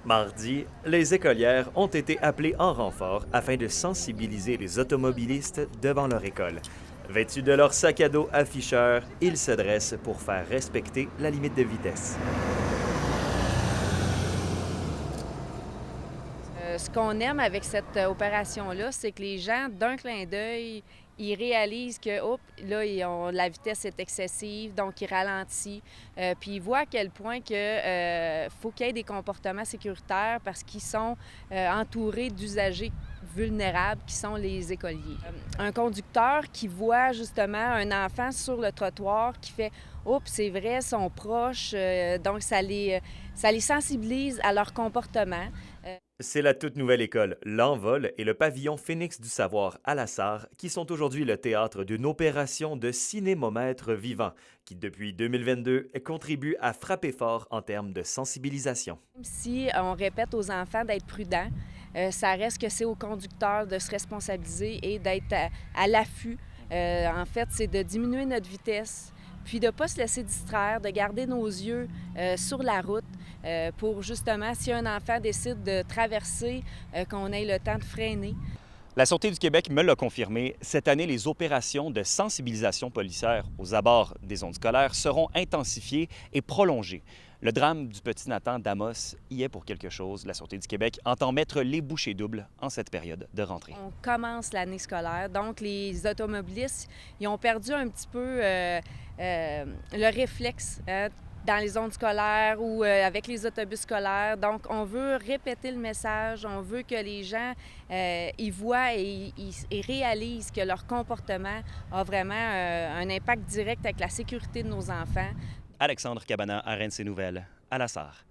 Mardi, les écolières ont été appelées en renfort afin de sensibiliser les automobilistes devant leur école. Vêtus de leur sac à dos afficheurs, ils se dressent pour faire respecter la limite de vitesse. Ce qu'on aime avec cette opération-là, c'est que les gens, d'un clin d'œil, ils réalisent que, hop, là, la vitesse est excessive, donc ils ralentissent. Puis ils voient à quel point faut qu'il y ait des comportements sécuritaires parce qu'ils sont entourés d'usagers vulnérables qui sont les écoliers. Un conducteur qui voit justement un enfant sur le trottoir qui fait oups, c'est vrai, ils sont proches, donc ça les sensibilise à leur comportement. C'est la toute nouvelle école L'Envol et le pavillon Phénix du Savoir à La Sarre qui sont aujourd'hui le théâtre d'une opération de cinémomètre vivant qui, depuis 2022, contribue à frapper fort en termes de sensibilisation. Même si on répète aux enfants d'être prudents, ça reste que c'est au conducteur de se responsabiliser et d'être à l'affût. En fait, c'est de diminuer notre vitesse, puis de ne pas se laisser distraire, de garder nos yeux sur la route pour justement, si un enfant décide de traverser, qu'on ait le temps de freiner. La Sûreté du Québec me l'a confirmé, cette année, les opérations de sensibilisation policière aux abords des zones scolaires seront intensifiées et prolongées. Le drame du petit Nathan d'Amos y est pour quelque chose. La Sûreté du Québec entend mettre les bouchées doubles en cette période de rentrée. On commence l'année scolaire, donc les automobilistes, ils ont perdu un petit peu le réflexe dans les zones scolaires ou avec les autobus scolaires. Donc, on veut répéter le message, on veut que les gens y voient et réalisent que leur comportement a vraiment un impact direct avec la sécurité de nos enfants. Alexandre Cabana à RNC Nouvelles, à La Sarre.